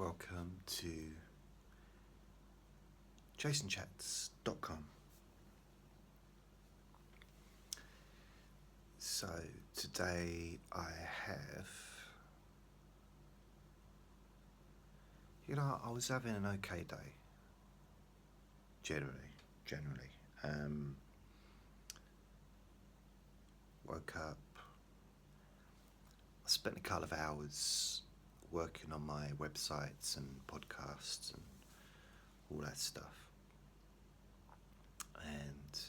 welcome to JasonChats.com. So today I have, I was having an okay day, generally. Woke up, I spent a couple of hours working on my websites and podcasts and all that stuff. And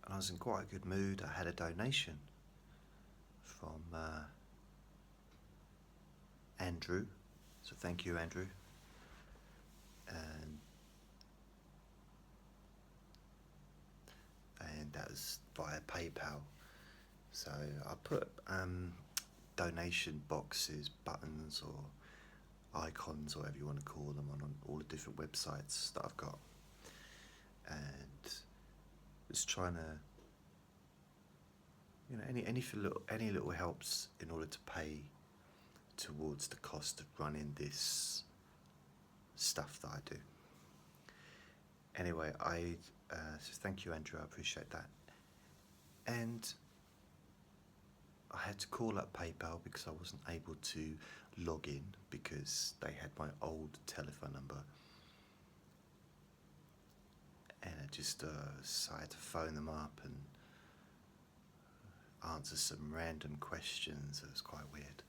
I was in quite a good mood. I had a donation from Andrew, so thank you, Andrew. And that was via PayPal. So I put donation boxes, buttons, or icons, or whatever you want to call them, on all the different websites that I've got, and was trying to, any little helps in order to pay towards the cost of running this stuff that I do. Anyway, so thank you, Andrew. I appreciate that. And I had to call up PayPal because I wasn't able to log in because they had my old telephone number. And so I had to phone them up and answer some random questions. It was quite weird.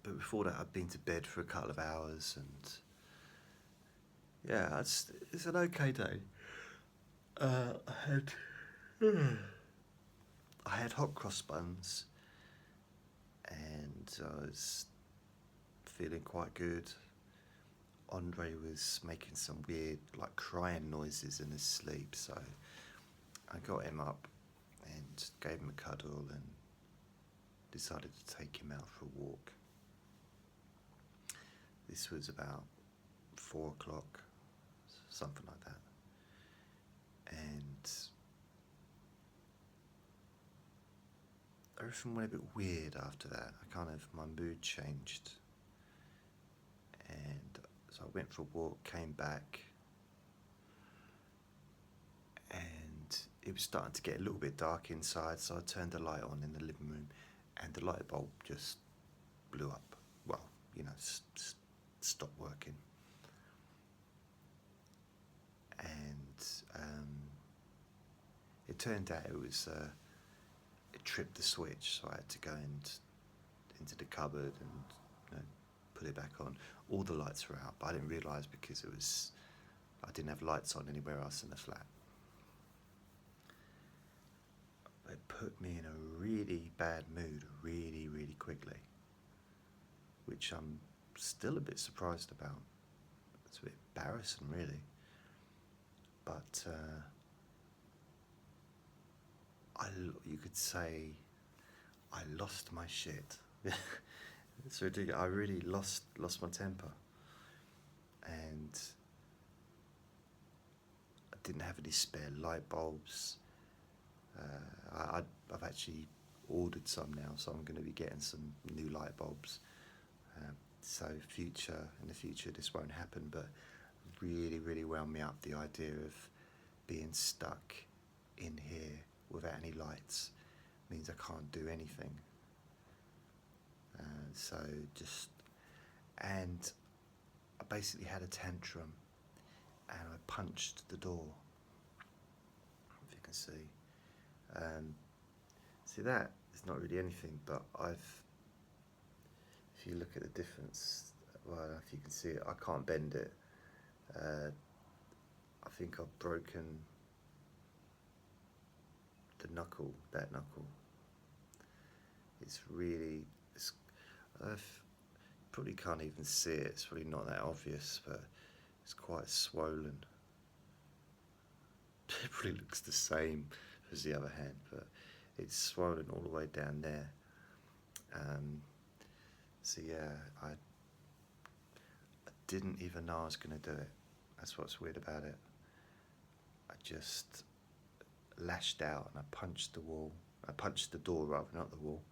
But before that, I'd been to bed for a couple of hours, and yeah, it's an okay day. I had hot cross buns, and I was feeling quite good. Andre was making some weird, crying noises in his sleep, so I got him up and gave him a cuddle and decided to take him out for a walk. This was about 4 o'clock, something like that. And everything went a bit weird after that. My mood changed. And so I went for a walk, came back, and it was starting to get a little bit dark inside, so I turned the light on in the living room, and the light bulb just blew up. Well, stopped working. And it turned out it tripped the switch, so I had to go into the cupboard and put it back on. All the lights were out, but I didn't realise because I didn't have lights on anywhere else in the flat. It put me in a really bad mood really, really quickly, which I'm still a bit surprised about. It's a bit embarrassing, really. But you could say I lost my shit. It's ridiculous. I really lost my temper, and I didn't have any spare light bulbs. I've actually ordered some now, so I'm going to be getting some new light bulbs. So in the future this won't happen, but really, really wound me up, the idea of being stuck in here without any lights means I can't do anything. And I basically had a tantrum, and I punched the door, if you can see. See, that is not really anything, but if you look at the difference, well, if you can see it, I can't bend it. I think I've broken that knuckle. I probably can't even see it, it's probably not that obvious, but it's quite swollen. It probably looks the same as the other hand, but it's swollen all the way down there. So yeah, I didn't even know I was going to do it. That's what's weird about it. I just lashed out and I punched the wall I punched the door rather than not the wall.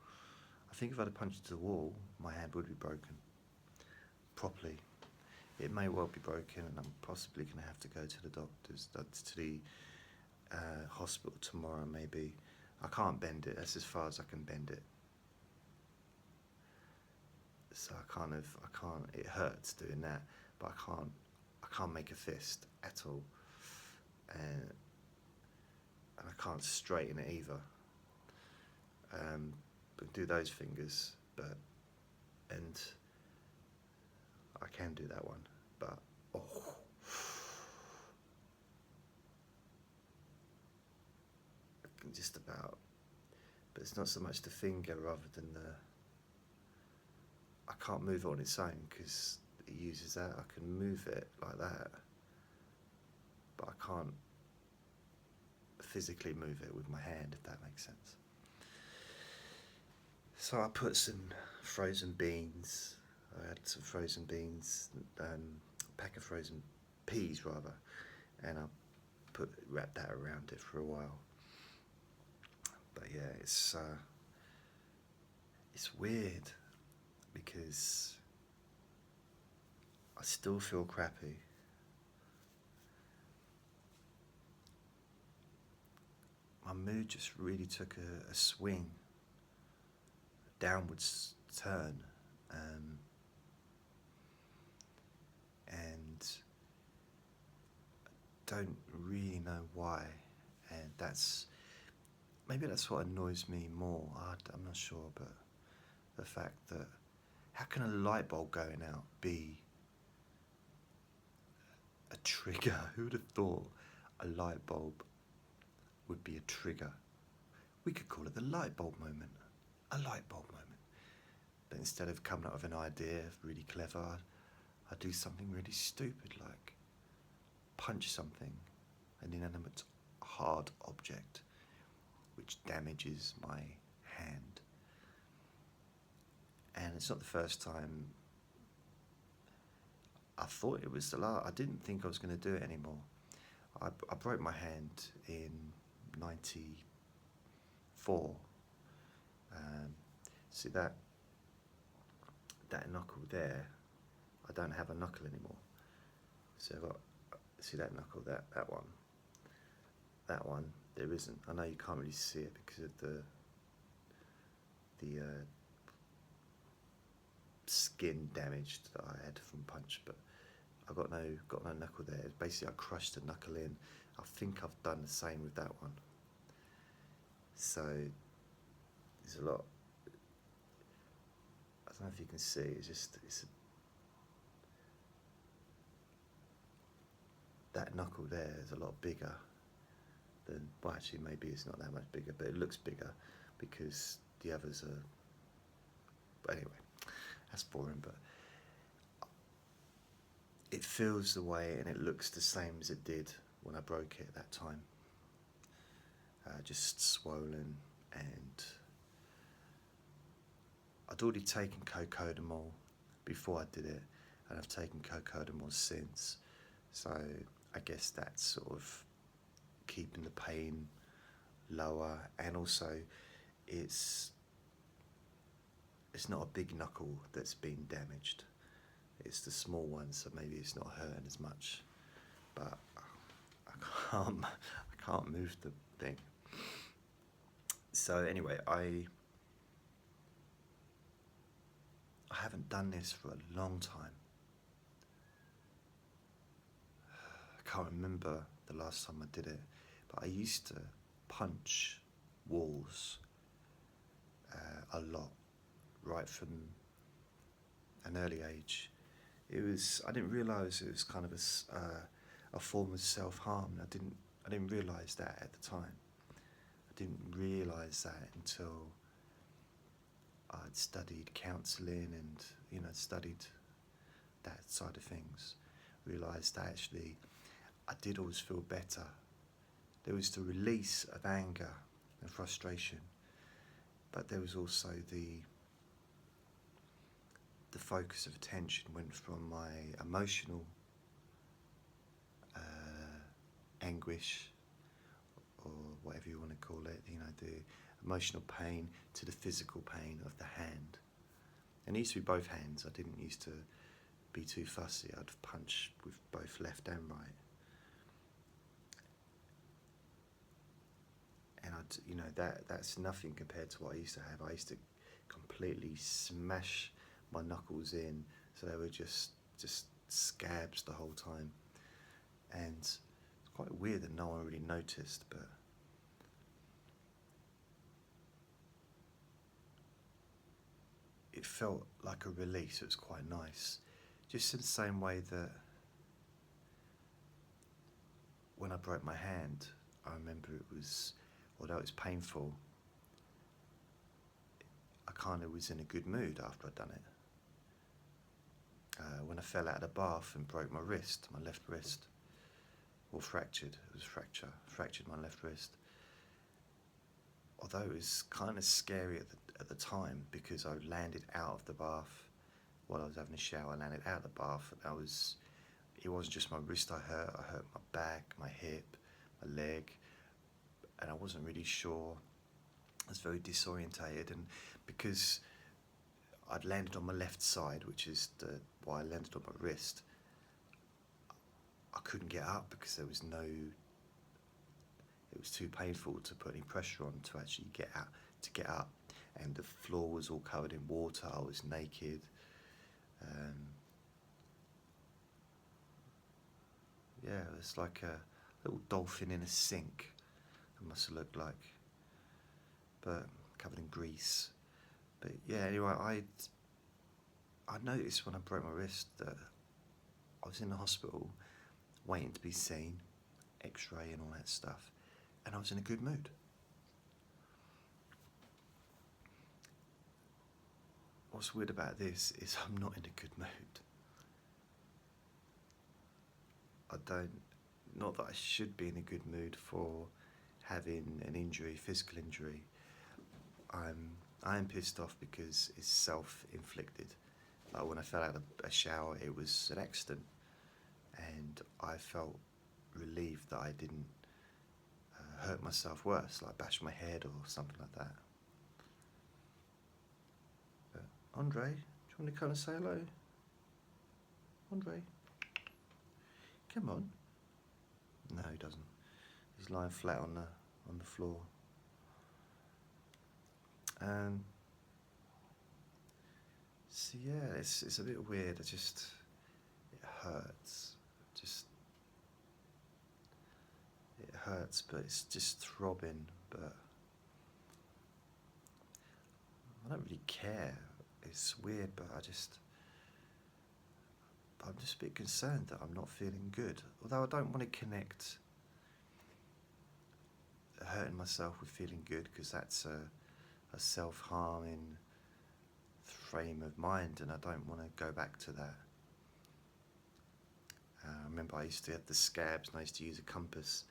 I think if I'd have punched the wall, my hand would be broken properly. It may well be broken, and I'm possibly going to have to go to the doctors, to the hospital tomorrow maybe. I can't bend it, that's as far as I can bend it. So I can't, it hurts doing that, but I can't make a fist at all. And I can't straighten it either. But do those fingers, and I can do that one, but oh. I can just about, but it's not so much the finger rather than I can't move it on its own because it uses that. I can move it like that, but I can't physically move it with my hand, if that makes sense. So I put some frozen beans. I had some frozen beans, a pack of frozen peas rather, and I wrapped that around it for a while. But yeah, it's weird because I still feel crappy. My mood just really took a swing, a downwards turn, and I don't really know why, and maybe that's what annoys me more. I'm not sure, but the fact that how can a light bulb going out be a trigger? Who would have thought a light bulb would be a trigger? We could call it the light bulb moment, a light bulb moment. But instead of coming up with an idea really clever, I do something really stupid like punch something, an inanimate hard object, which damages my hand. And it's not the first time. I thought it was the last. I didn't think I was going to do it anymore. I broke my hand in '94. See that knuckle there? I don't have a knuckle anymore. So I've got, see that knuckle, that one. That one, there isn't. I know you can't really see it because of the skin damage that I had from punch, but I got no knuckle there. Basically, I crushed the knuckle in. I think I've done the same with that one. So there's a lot. I don't know if you can see. That knuckle there is a lot bigger than. Well, actually, maybe it's not that much bigger, but it looks bigger because the others are. But anyway, that's boring. But it feels the way and it looks the same as it did when I broke it at that time. Just swollen, and I'd already taken cocodamol before I did it, and I've taken cocodamol since. So I guess that's sort of keeping the pain lower, and also it's not a big knuckle that's been damaged. It's the small one, so maybe it's not hurting as much. But I can't move the thing. So anyway, I haven't done this for a long time. I can't remember the last time I did it, but I used to punch walls a lot, right from an early age. I didn't realise it was kind of a form of self-harm. I didn't realise that at the time. I didn't realise that until I'd studied counselling and studied that side of things. Realised that actually I did always feel better. There was the release of anger and frustration, but there was also the focus of attention went from my emotional anguish, or whatever you want to call it, the emotional pain to the physical pain of the hand. And it used to be both hands. I didn't used to be too fussy. I'd punch with both left and right. And that's nothing compared to what I used to have. I used to completely smash my knuckles in, so they were just scabs the whole time. And it's quite weird that no one really noticed, but it felt like a release. It was quite nice. Just in the same way that when I broke my hand, I remember it was, although it was painful, I kind of was in a good mood after I'd done it. When I fell out of the bath and broke my wrist, my left wrist, or fractured, it was fractured my left wrist. Although it was kind of scary at the time, because I landed out of the bath while I was having a shower. I landed out of the bath, and it wasn't just my wrist I hurt my back, my hip, my leg, and I wasn't really sure. I was very disorientated, and because I'd landed on my left side, which is why I landed on my wrist, I couldn't get up because it was too painful to put any pressure on to actually get up, and the floor was all covered in water. I was naked. Yeah, it was like a little dolphin in a sink. It must have looked like, but covered in grease. But yeah, anyway, I noticed when I broke my wrist that I was in the hospital waiting to be seen, x-ray and all that stuff, and I was in a good mood. What's weird about this is I'm not in a good mood. Not that I should be in a good mood for having an injury, physical injury. I am pissed off because it's self-inflicted. Like when I fell out of a shower, it was an accident, and I felt relieved that I didn't hurt myself worse, like bash my head or something like that. But Andre, do you want to come and say hello? Andre, come on. No, he doesn't. He's lying flat on the floor. So yeah, it's a bit weird. It hurts. It hurts, but it's just throbbing. But I don't really care. It's weird, but I'm just a bit concerned that I'm not feeling good. Although I don't want to connect hurting myself with feeling good, because that's a self-harming frame of mind, and I don't want to go back to that. I remember I used to have the scabs, and I used to use a compass.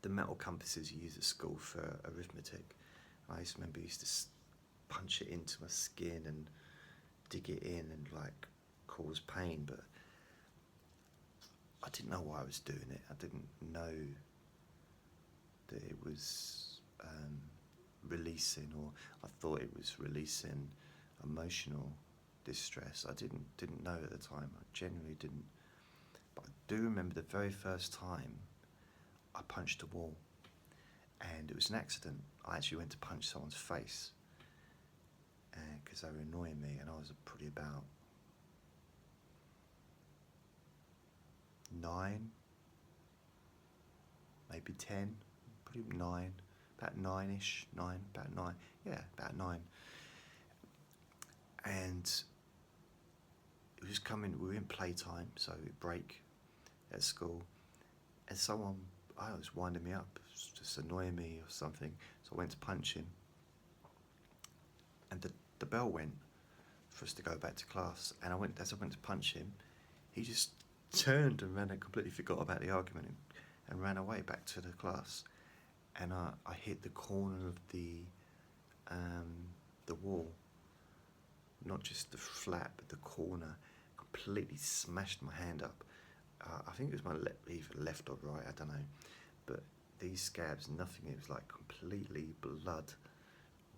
The metal compasses you use at school for arithmetic. I used to punch it into my skin and dig it in and like cause pain, but I didn't know why I was doing it. I didn't know that it was releasing, or I thought it was releasing emotional distress. I didn't know at the time. I genuinely didn't. But I do remember the very first time I punched a wall, and it was an accident. I actually went to punch someone's face because they were annoying me, and I was probably about 9, maybe 10, probably 9, about 9-ish, 9, about 9, yeah, about 9. And it was we were in playtime, so break at school, and someone, was winding me up, just annoying me or something, so I went to punch him, and the bell went for us to go back to class, and as I went to punch him, he just turned and ran and completely forgot about the argument and ran away back to the class, and I hit the corner of the wall, not just the flat but the corner, completely smashed my hand up, I think it was my either left or right, I don't know. But these scabs, nothing, it was like completely blood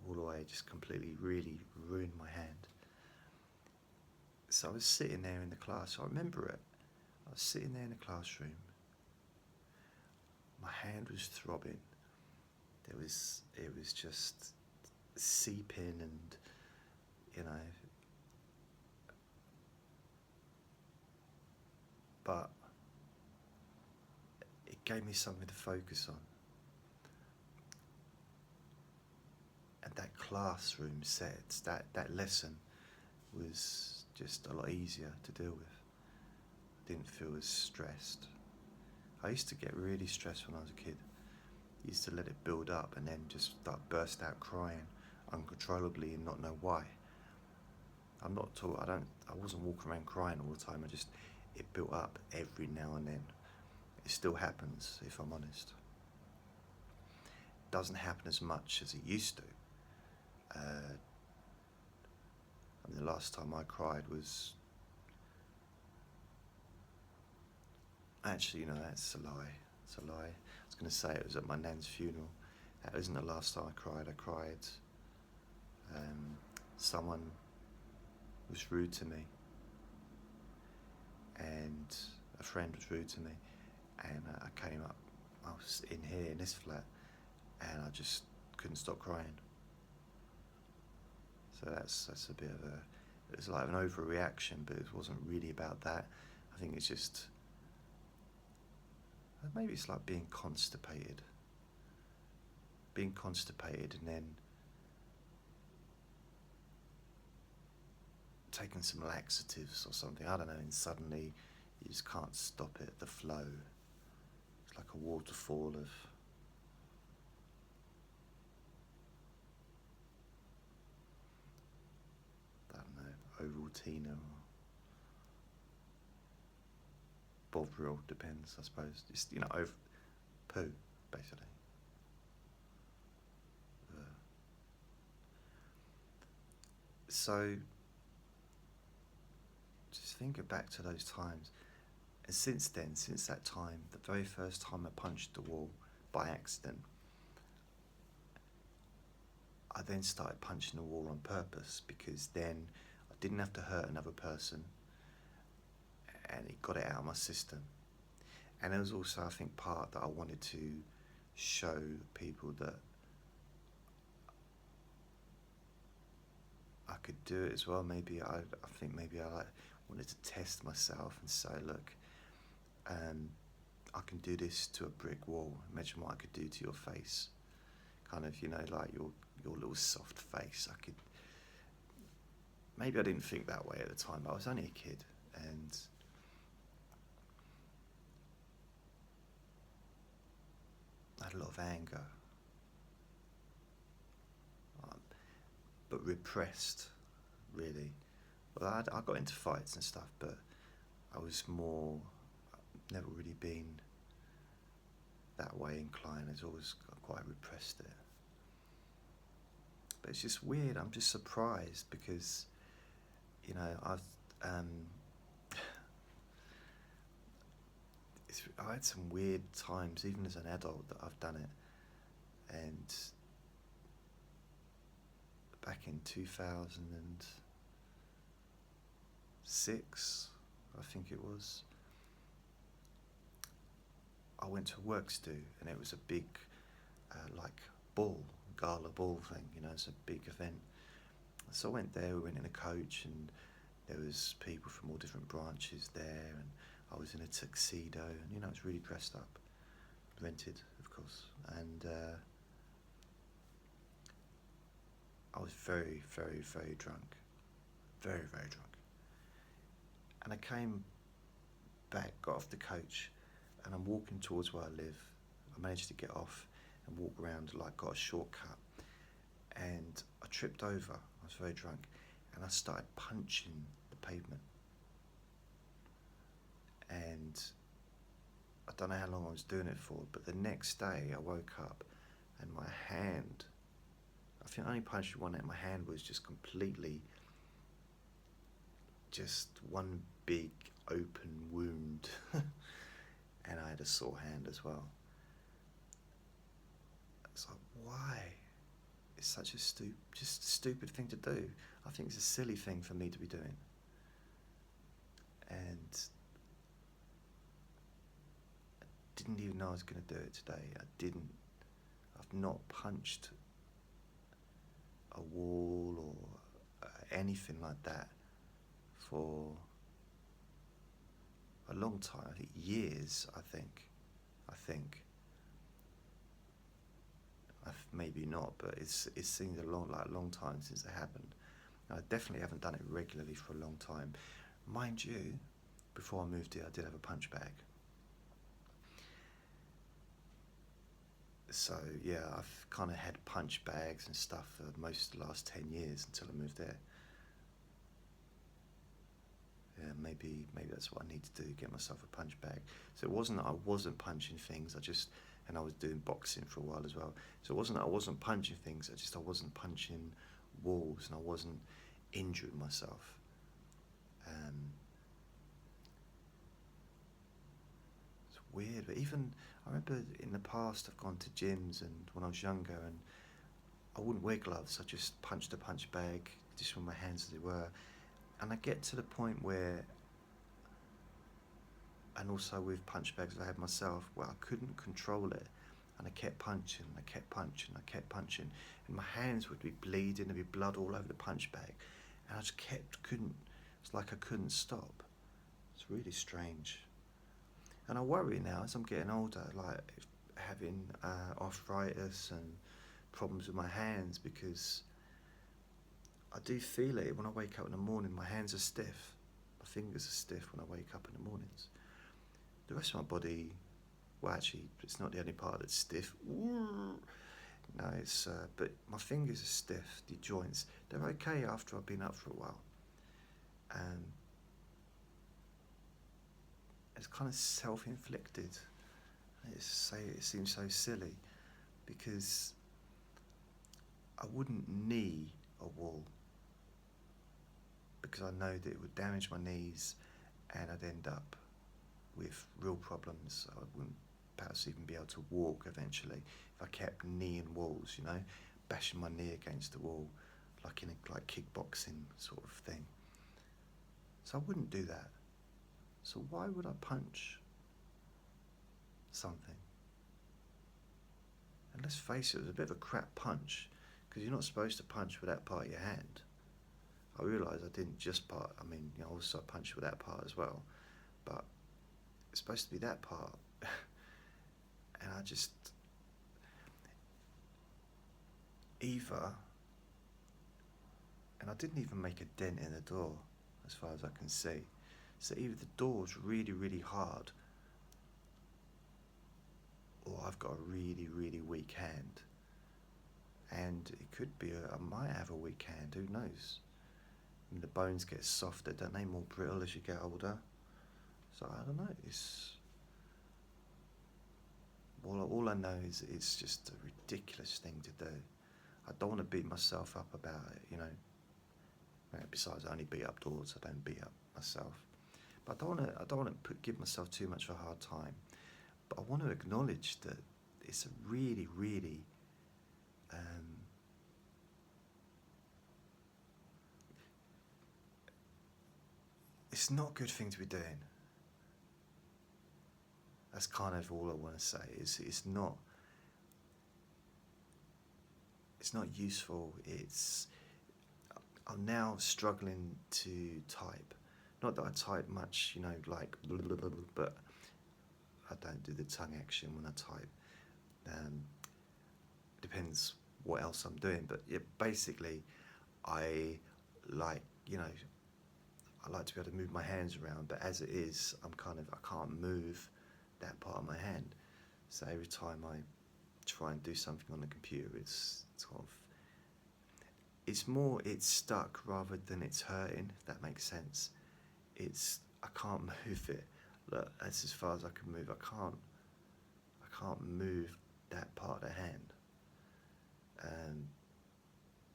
all the way, just completely really ruined my hand. So I was sitting there in the class, I remember it. I was sitting there in the classroom, my hand was throbbing. It was just seeping, and you know, but it gave me something to focus on. And that classroom set, that lesson was just a lot easier to deal with. I didn't feel as stressed. I used to get really stressed when I was a kid. I used to let it build up and then just start burst out crying uncontrollably and not know why. I wasn't walking around crying all the time. It built up every now and then. It still happens, if I'm honest. It doesn't happen as much as it used to. The last time I cried was... Actually, that's a lie. It's a lie. I was going to say it was at my nan's funeral. That wasn't the last time I cried. I cried. Someone was rude to me, and a friend was rude to me, and I came up. I was in here in this flat, and I just couldn't stop crying. So that's a bit of it was like an overreaction, but it wasn't really about that. I think it's just, maybe it's like being constipated and then taking some laxatives or something, I don't know, and suddenly you just can't stop it, the flow. It's like a waterfall of... I don't know, Ovaltine or Bovril, depends, I suppose. Just, over poo, basically. So, just thinking back to those times, and since that time, the very first time I punched the wall by accident, I then started punching the wall on purpose, because then I didn't have to hurt another person, and it got it out of my system. And there was also, I think, part that I wanted to show people that I could do it as well. Maybe I wanted to test myself and say, look, I can do this to a brick wall. Imagine what I could do to your face. Kind of, like your little soft face. Maybe I didn't think that way at the time, but I was only a kid, and I had a lot of anger, but repressed, really. Well, I got into fights and stuff, but I was never really been that way inclined. I've always quite repressed it. But it's just weird. I'm just surprised because, I had some weird times, even as an adult, that I've done it. And back in 2006, I think it was, I went to a works do, and it was a big, gala ball thing, it's a big event. So I went there, we went in a coach, and there was people from all different branches there, and I was in a tuxedo, and I was really dressed up, rented, of course, and I was very, very, very drunk, very, very drunk. And I came back, got off the coach, and I'm walking towards where I live. I managed to get off and walk around, got a shortcut, and I tripped over. I was very drunk, and I started punching the pavement. And I don't know how long I was doing it for, but the next day I woke up and my hand, I think I only punched one hand, my hand was just completely, just one big open wound. a sore hand as well. It's like, why? It's such a stupid thing to do. I think it's a silly thing for me to be doing. And I didn't even know I was going to do it today. I've not punched a wall or anything like that for a long time. I think years, I think. Maybe not, but it seems a long time since it happened. I definitely haven't done it regularly for a long time. Mind you, before I moved here, I did have a punch bag. So yeah, I've kind of had punch bags and stuff for most of the last 10 years until I moved there. Yeah, maybe that's what I need to do, get myself a punch bag. So it wasn't that I wasn't punching things, and I was doing boxing for a while as well. So it wasn't that I wasn't punching things, I wasn't punching walls and I wasn't injuring myself. It's weird, but even, I remember in the past I've gone to gyms and when I was younger and I wouldn't wear gloves, I just punched a punch bag, just with my hands as it were. And I get to the point where, and also with punch bags I had myself, where I couldn't control it. And I kept punching, and my hands would be bleeding, there'd be blood all over the punch bag, and I just it's like I couldn't stop. It's really strange. And I worry now as I'm getting older, like having arthritis and problems with my hands, because I do feel it when I wake up in the morning. My hands are stiff, my fingers are stiff when I wake up in the mornings. The rest of my body, well, actually, it's not the only part that's stiff. No, it's but my fingers are stiff. The joints, they're okay after I've been up for a while. It's kind of self-inflicted. It seems so silly, because I wouldn't knee a wall, because I know that it would damage my knees and I'd end up with real problems. I wouldn't perhaps even be able to walk eventually if I kept kneeing walls, bashing my knee against the wall like in a kickboxing sort of thing. So I wouldn't do that. So why would I punch something? And let's face it was a bit of a crap punch, because you're not supposed to punch with that part of your hand. I realised I didn't just also punched with that part as well, but it's supposed to be that part. And I just, and I didn't even make a dent in the door as far as I can see. So either the door's really, really hard, or I've got a really, really weak hand. And it could be, I might have a weak hand, who knows? The bones get softer, don't they? More brittle as you get older. So I don't know, all I know is it's just a ridiculous thing to do. I don't want to beat myself up about it, Besides, I only beat up doors, I don't beat up myself. But I don't want to give myself too much of a hard time. But I want to acknowledge that it's a really, really it's not a good thing to be doing. That's kind of all I want to say. It's not useful. I'm now struggling to type. Not that I type much, like blah, blah, blah, blah, but I don't do the tongue action when I type. Depends what else I'm doing, but yeah, basically I like to be able to move my hands around, but as it is, I can't move that part of my hand. So every time I try and do something on the computer, it's stuck rather than it's hurting, if that makes sense. I can't move it. Look, that's as far as I can move. I can't move that part of the hand.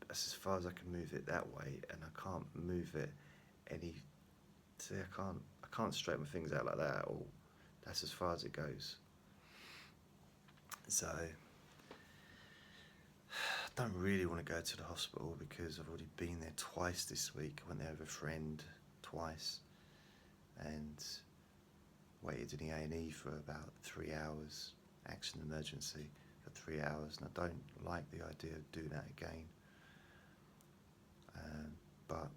That's as far as I can move it that way, and I can't move it I can't straighten my fingers out like that or That's as far as it goes. So I don't really want to go to the hospital because I've already been there twice this week. I went there with a friend twice and waited in the A&E for about 3 hours, accident emergency for 3 hours, and I don't like the idea of doing that again. But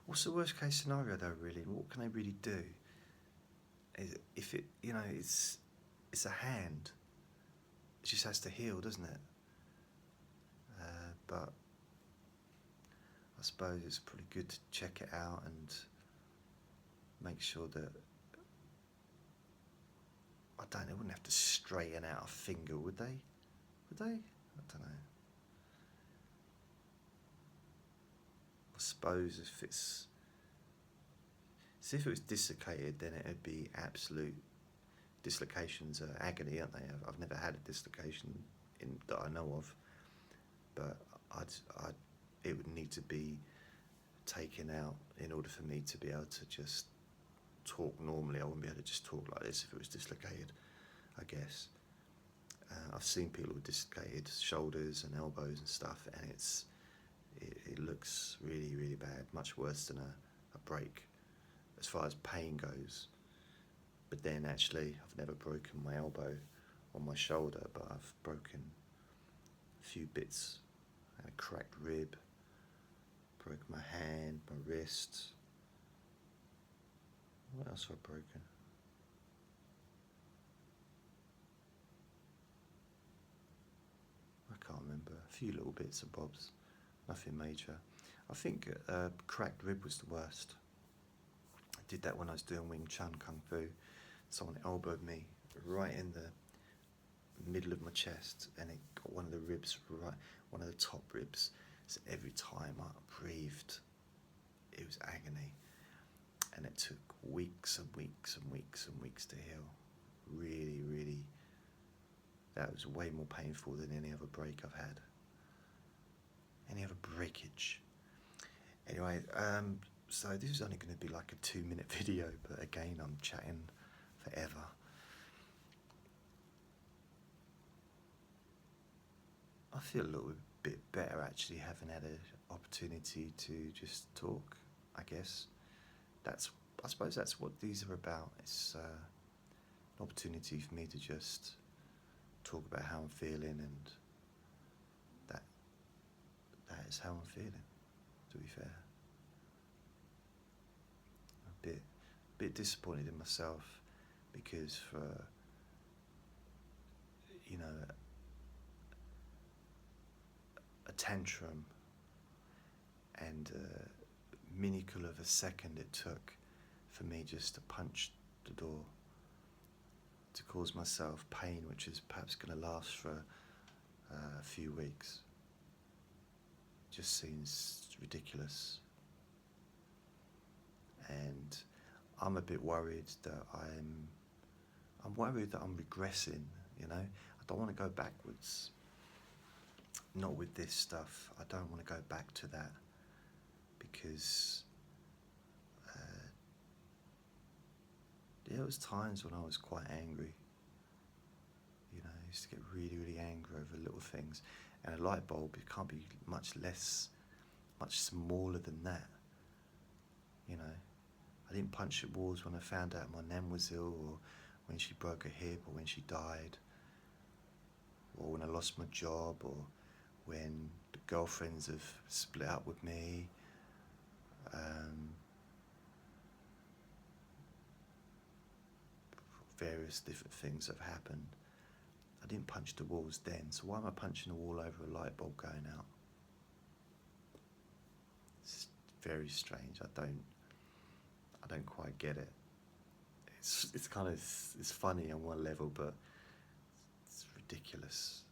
what's the worst case scenario though, really? What can I really do? If it, it's a hand, it just has to heal, doesn't it? But I suppose it's pretty good to check it out and make sure that, they wouldn't have to straighten out a finger, would they? Would they? I don't know. I suppose if it was dislocated, then it'd be absolute dislocations are agony, aren't they? I've never had a dislocation that I know of, but it would need to be taken out in order for me to be able to just talk normally. I wouldn't be able to just talk like this if it was dislocated, I guess. I've seen people with dislocated shoulders and elbows and stuff, and it looks really, really bad, much worse than a break as far as pain goes. But then actually, I've never broken my elbow or my shoulder, but I've broken a few bits. I had a cracked rib, broke my hand, my wrist. What else have I broken? I can't remember. A few little bits and bobs, nothing major. I think cracked rib was the worst. I did that when I was doing Wing Chun Kung Fu. Someone elbowed me right in the middle of my chest, and it got one of the ribs, right, one of the top ribs. So every time I breathed, it was agony, and it took weeks and weeks and weeks and weeks to heal. Really, really, that was way more painful than any other break I've had. Any other breakage. Anyway, so this is only going to be like a 2-minute video, but again, I'm chatting forever. I feel a little bit better actually, having had an opportunity to just talk, I guess. I suppose that's what these are about. It's an opportunity for me to just talk about how I'm feeling, and that is how I'm feeling, to be fair. I'm a bit disappointed in myself, because for a tantrum and a miracle of a second it took for me just to punch the door, to cause myself pain which is perhaps going to last for a few weeks, just seems ridiculous. And I'm a bit worried that I'm worried that I'm regressing, I don't want to go backwards. Not with this stuff. I don't want to go back to that, because there was times when I was quite angry. I used to get really, really angry over little things, and a light bulb, it can't be much smaller than that. I didn't punch at walls when I found out my nan was ill, or when she broke her hip, or when she died, or when I lost my job, or when the girlfriends have split up with me. Various different things have happened. I didn't punch the walls then, so why am I punching a wall over a light bulb going out? It's very strange. I don't quite get it. It's kind of, it's funny on one level, but it's ridiculous.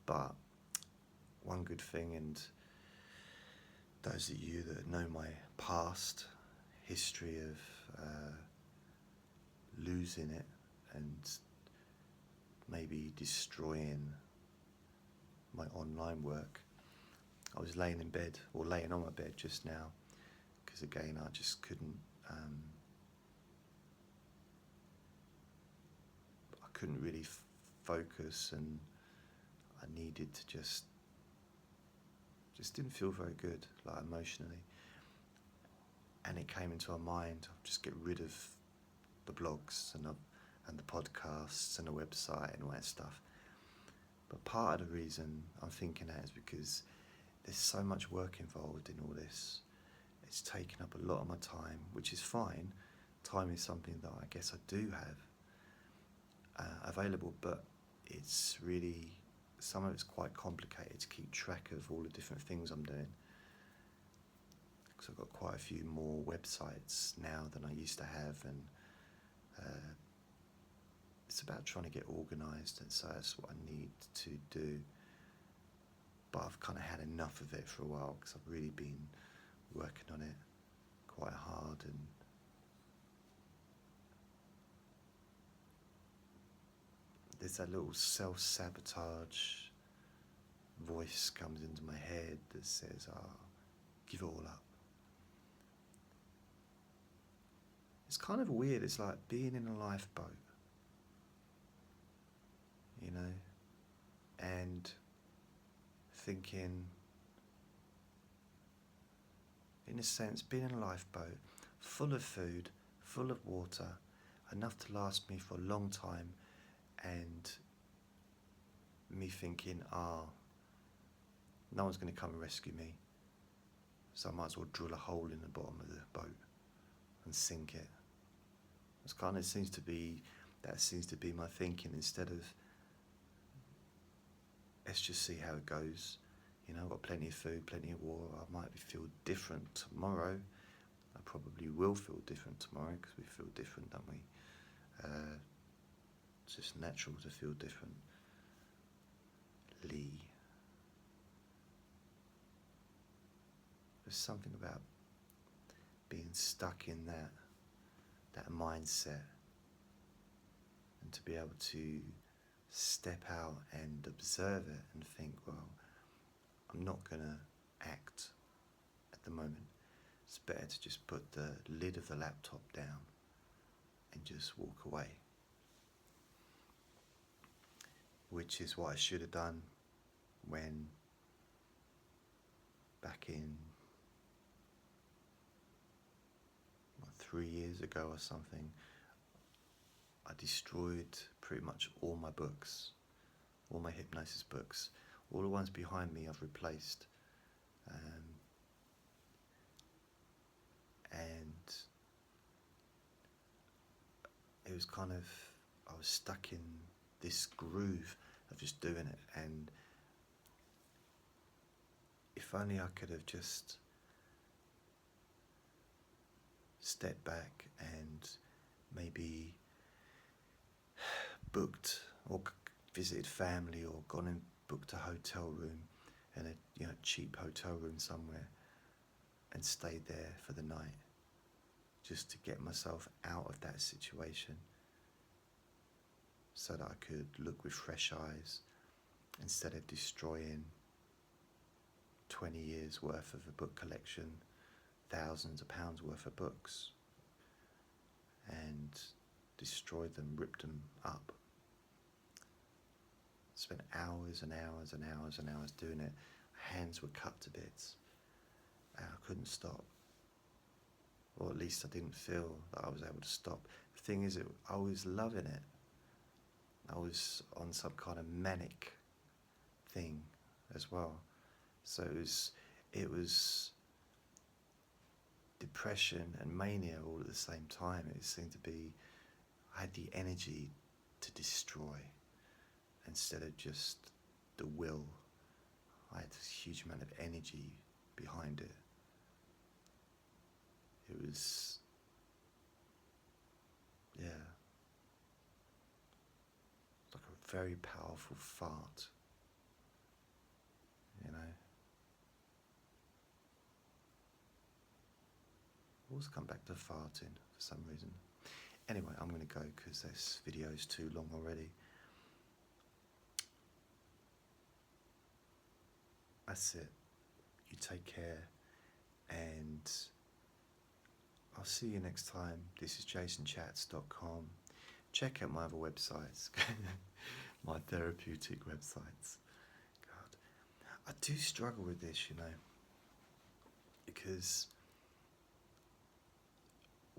But one good thing, and those of you that know my past history of losing it and maybe destroying my online work, I was laying on my bed just now, because because again, I just couldn't. I couldn't really focus, and I needed to just didn't feel very good, like emotionally. And it came into my mind, I'll just get rid of the blogs and the podcasts and the website and all that stuff. But part of the reason I'm thinking that is because there's so much work involved in all this. It's taken up a lot of my time, which is fine. Time is something that I guess I do have available, but it's really, some of it's quite complicated to keep track of all the different things I'm doing. Because I've got quite a few more websites now than I used to have, and it's about trying to get organised, and so that's what I need to do. But I've kind of had enough of it for a while, because I've really been working on it quite hard, and there's that little self-sabotage voice comes into my head that says, give it all up. It's kind of weird. It's like being in a lifeboat, you know, and thinking, in a sense, being in a lifeboat, full of food, full of water, enough to last me for a long time, and me thinking, no one's going to come and rescue me, so I might as well drill a hole in the bottom of the boat and sink it. It's kind of seems to be my thinking, instead of, let's just see how it goes. You know, I've got plenty of food, plenty of water. I might feel different tomorrow. I probably will feel different tomorrow, because we feel different, don't we? It's just natural to feel different. There's something about being stuck in that mindset, and to be able to step out and observe it and think, well, I'm not going to act at the moment. It's better to just put the lid of the laptop down and just walk away. Which is what I should have done when, back in 3 years ago or something, I destroyed pretty much all my books, all my hypnosis books. All the ones behind me I've replaced. And it was kind of, I was stuck in this groove of just doing it, and if only I could have just stepped back and maybe booked or visited family, or gone and booked a hotel room, and a cheap hotel room somewhere, and stayed there for the night, just to get myself out of that situation, so that I could look with fresh eyes, instead of destroying 20 years worth of a book collection, thousands of pounds worth of books, and destroyed them, ripped them up. Spent hours and hours and hours and hours doing it. Hands were cut to bits, and I couldn't stop. Or at least I didn't feel that I was able to stop. The thing is, I was loving it. I was on some kind of manic thing as well. So it was depression and mania all at the same time. It seemed to be, I had the energy to destroy instead of just the will. I had this huge amount of energy behind it. It was, like a very powerful fart, you know. Always come back to farting for some reason. Anyway, I'm going to go because this video is too long already. That's it. You take care, and I'll see you next time. This is JasonChats.com. Check out my other websites, my therapeutic websites. God, I do struggle with this, because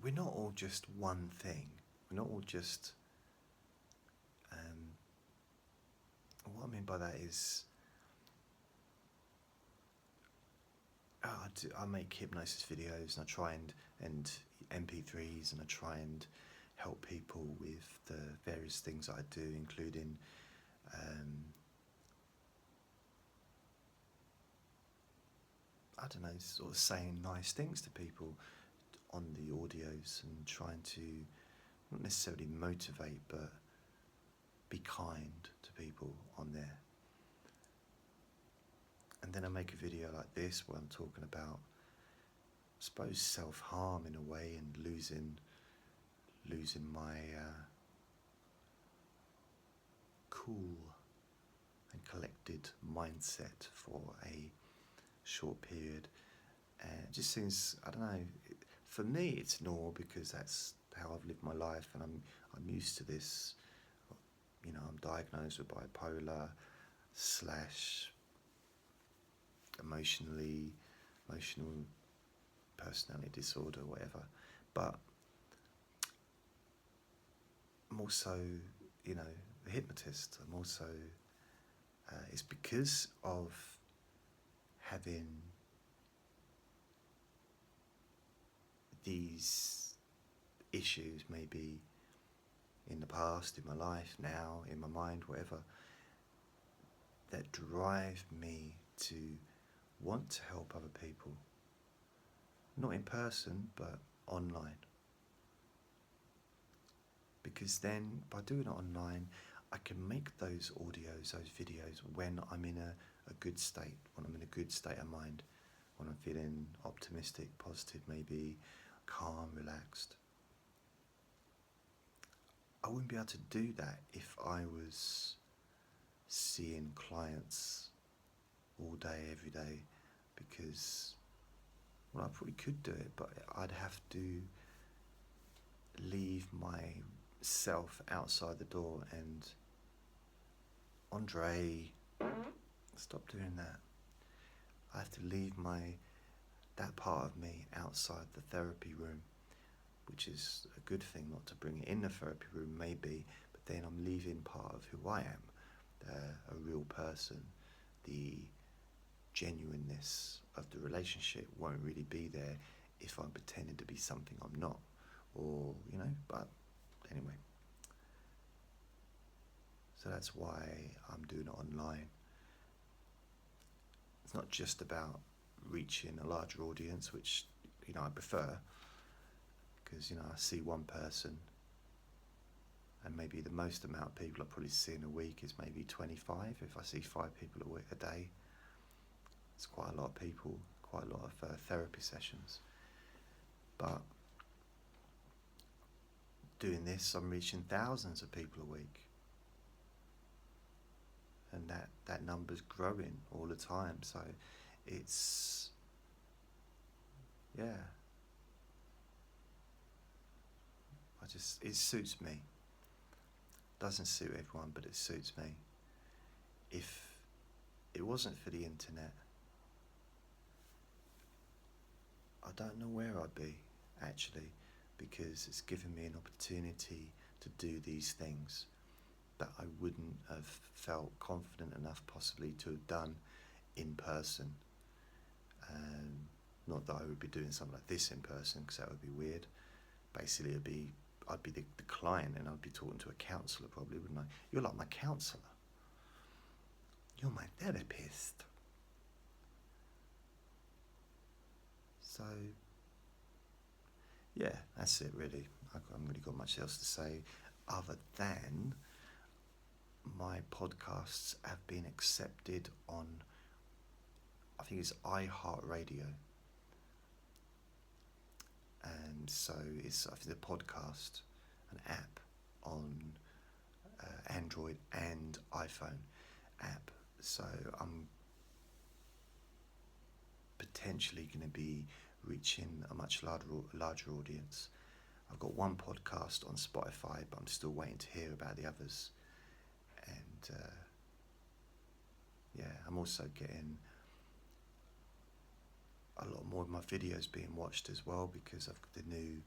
we're not all just one thing. We're not all just. What I mean by that is, I make hypnosis videos, and I try and MP3s, and I try and help people with the various things that I do, including I don't know, sort of saying nice things to people on the audios and trying to not necessarily motivate, but be kind to people on there. And then I make a video like this where I'm talking about, I suppose, self-harm in a way, and losing my cool and collected mindset for a short period. And it just seems, I don't know, for me it's normal because that's how I've lived my life, and I'm used to this. I'm diagnosed with bipolar / emotional personality disorder, whatever. But I'm also, a hypnotist. I'm also, it's because of having these issues, maybe in the past, in my life, now, in my mind, whatever, that drive me to want to help other people. Not in person, but online. Because then, by doing it online, I can make those audios, those videos, when I'm in a good state, when I'm in a good state of mind, when I'm feeling optimistic, positive, maybe calm, relaxed. I wouldn't be able to do that if I was seeing clients all day, every day, because, well, I probably could do it, but I'd have to leave myself outside the door, and Andre, stop doing that. I have to leave that part of me outside the therapy room, which is a good thing, not to bring it in the therapy room maybe, but then I'm leaving part of who I am, a real person. The genuineness of the relationship won't really be there if I'm pretending to be something I'm not, or, but anyway. So that's why I'm doing it online. It's not just about reaching a larger audience, which, I prefer, because, I see one person, and maybe the most amount of people I probably see in a week is maybe 25. If I see 5 people a day, it's quite a lot of people, quite a lot of therapy sessions. But doing this, I'm reaching thousands of people a week. And that number's growing all the time. So it's, it suits me. Doesn't suit everyone, but it suits me. If it wasn't for the internet, I don't know where I'd be, actually, because it's given me an opportunity to do these things that I wouldn't have felt confident enough possibly to have done in person. Not that I would be doing something like this in person, because that would be weird. Basically, I'd be the client, and I'd be talking to a counsellor probably, wouldn't I? You're like my counsellor. You're my therapist. So, yeah, that's it really. I haven't really got much else to say other than my podcasts have been accepted on, I think it's iHeartRadio. And so it's, I think, a podcast, an app on Android and iPhone app. So I'm potentially going to be reaching a much larger audience. I've got one podcast on Spotify, but I'm still waiting to hear about the others. And yeah, I'm also getting a lot more of my videos being watched as well, because of the new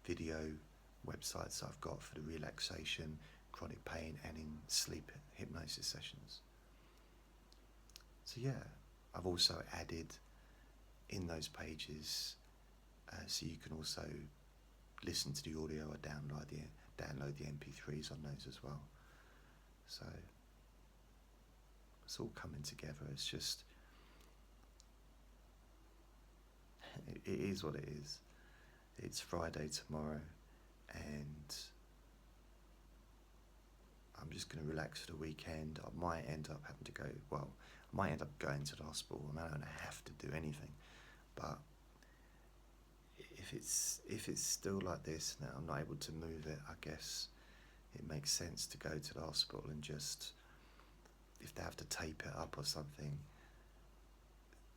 video websites I've got for the relaxation, chronic pain, and in sleep hypnosis sessions. So yeah, I've also added in those pages so you can also listen to the audio or download the MP3s on those as well. So it's all coming together. It's just, it is what it is. It's Friday tomorrow, and I'm just going to relax for the weekend. I might end up having to go, well, I might end up going to the hospital. I don't have to do anything, but if it's still like this and I'm not able to move it, I guess it makes sense to go to the hospital and just, if they have to tape it up or something,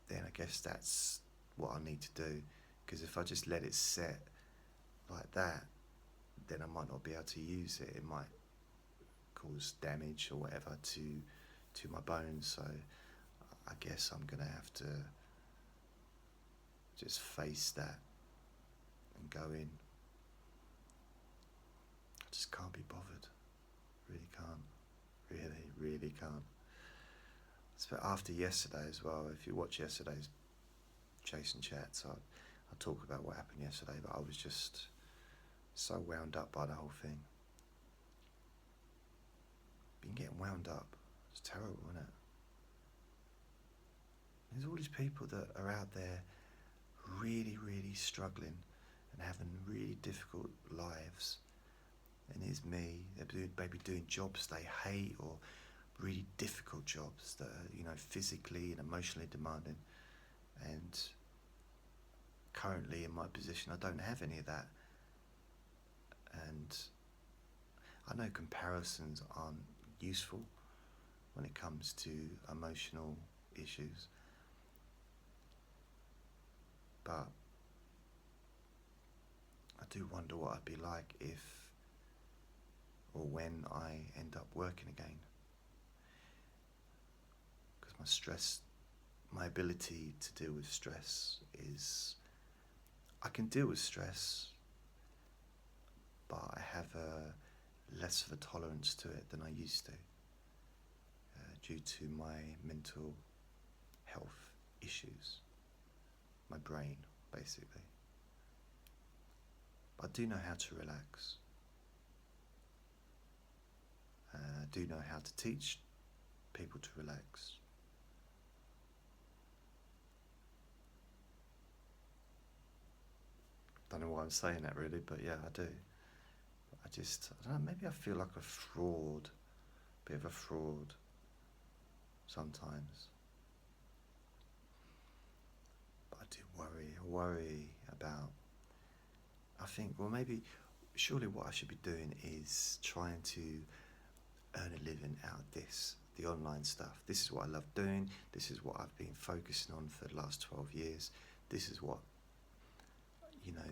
then I guess that's what I need to do. Because if I just let it set like that, then I might not be able to use it. It might cause damage or whatever to my bones. So I guess I'm gonna have to just face that and go in. I just can't be bothered. Really can't. Really can't. But after yesterday as well, if you watch yesterday's JasonChats, I'll talk about what happened yesterday, but I was just so wound up by the whole thing. Being getting wound up, it's terrible, isn't it? There's all these people that are out there really, really struggling and having really difficult lives. And here's me, they're maybe doing jobs they hate, or really difficult jobs that are, physically and emotionally demanding. And currently in my position, I don't have any of that. And I know comparisons aren't useful when it comes to emotional issues, but I do wonder what I'd be like if or when I end up working again. Because my ability to deal with stress is, I can deal with stress, but I have less of a tolerance to it than I used to, due to my mental health issues, my brain, basically. But I do know how to relax. I do know how to teach people to relax. Don't know why I'm saying that really, but yeah, I do. I don't know, maybe I feel like a fraud, bit of a fraud sometimes. But I do worry about, I think, well, surely what I should be doing is trying to earn a living out of this, the online stuff. This is what I love doing. This is what I've been focusing on for the last 12 years. This is what,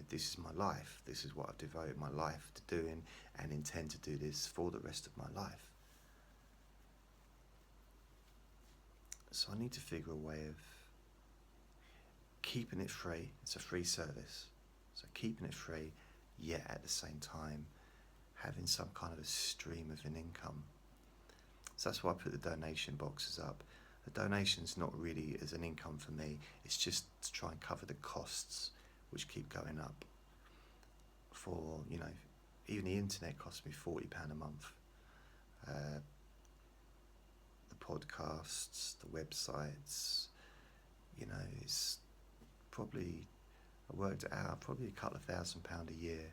this is my life. This is what I've devoted my life to doing, and intend to do this for the rest of my life. So I need to figure a way of keeping it free. It's a free service. So keeping it free, yet at the same time having some kind of a stream of an income. So that's why I put the donation boxes up. The donation's not really as an income for me. It's just to try and cover the costs, which keep going up. For, even the internet costs me £40 a month. The podcasts, the websites, it's probably, I worked it out, probably a couple of £1,000 a year,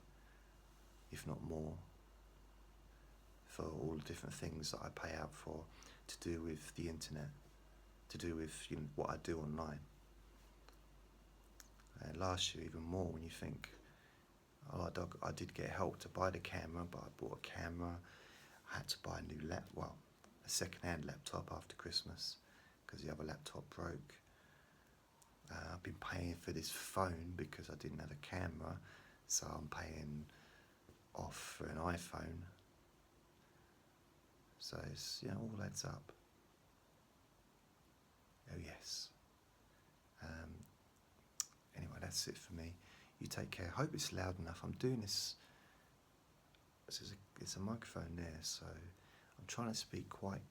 if not more, for all the different things that I pay out for, to do with the internet, to do with what I do online. Last year even more, when you think, I did get help to buy the camera, but I bought a camera. I had to buy a second-hand laptop after Christmas because the other laptop broke. I've been paying for this phone because I didn't have a camera, so I'm paying off for an iPhone. So it's, all adds up. Oh yes. Anyway, that's it for me. You take care. Hope it's loud enough. I'm doing this. It's a microphone there, so I'm trying to speak quite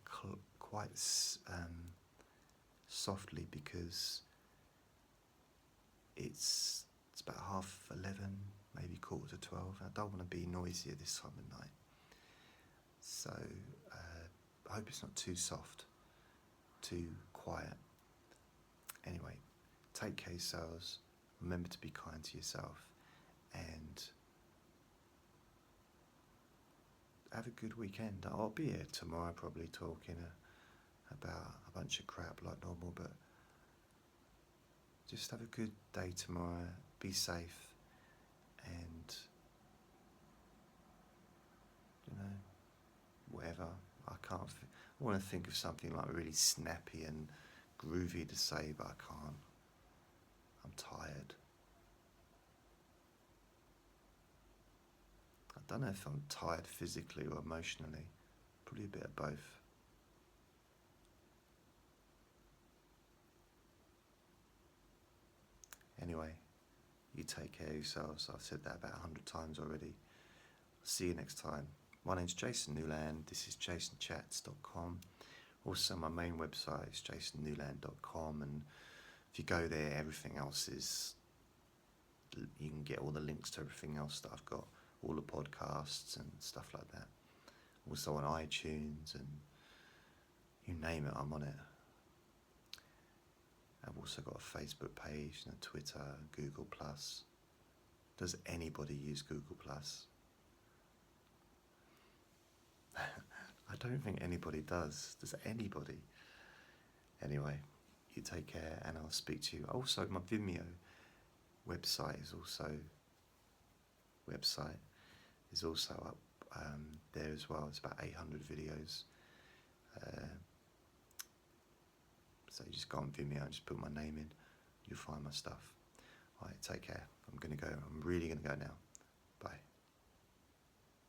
softly because it's about 11:30, maybe 11:45. I don't want to be noisy at this time of night. So I hope it's not too soft, too quiet. Anyway, take care yourselves. Remember to be kind to yourself, and have a good weekend. I'll be here tomorrow probably talking about a bunch of crap like normal, but just have a good day tomorrow. Be safe, and whatever. I want to think of something like really snappy and groovy to say, but I can't. I'm tired. I don't know if I'm tired physically or emotionally. Probably a bit of both. Anyway, you take care of yourselves. I've said that about 100 times already. See you next time. My name's Jason Newland. This is JasonChats.com. Also, my main website is jasonnewland.com, and if you go there, everything else you can get all the links to everything else that I've got, all the podcasts and stuff like that. Also on iTunes, and you name it, I'm on it. I've also got a Facebook page, and a Twitter, Google+. Does anybody use Google+? I don't think anybody does. Does anybody? Anyway, you take care, and I'll speak to you. Also, my Vimeo website is also up there as well. It's about 800 videos. So you just go on Vimeo and just put my name in. You'll find my stuff. Alright, take care. I'm really going to go now. Bye.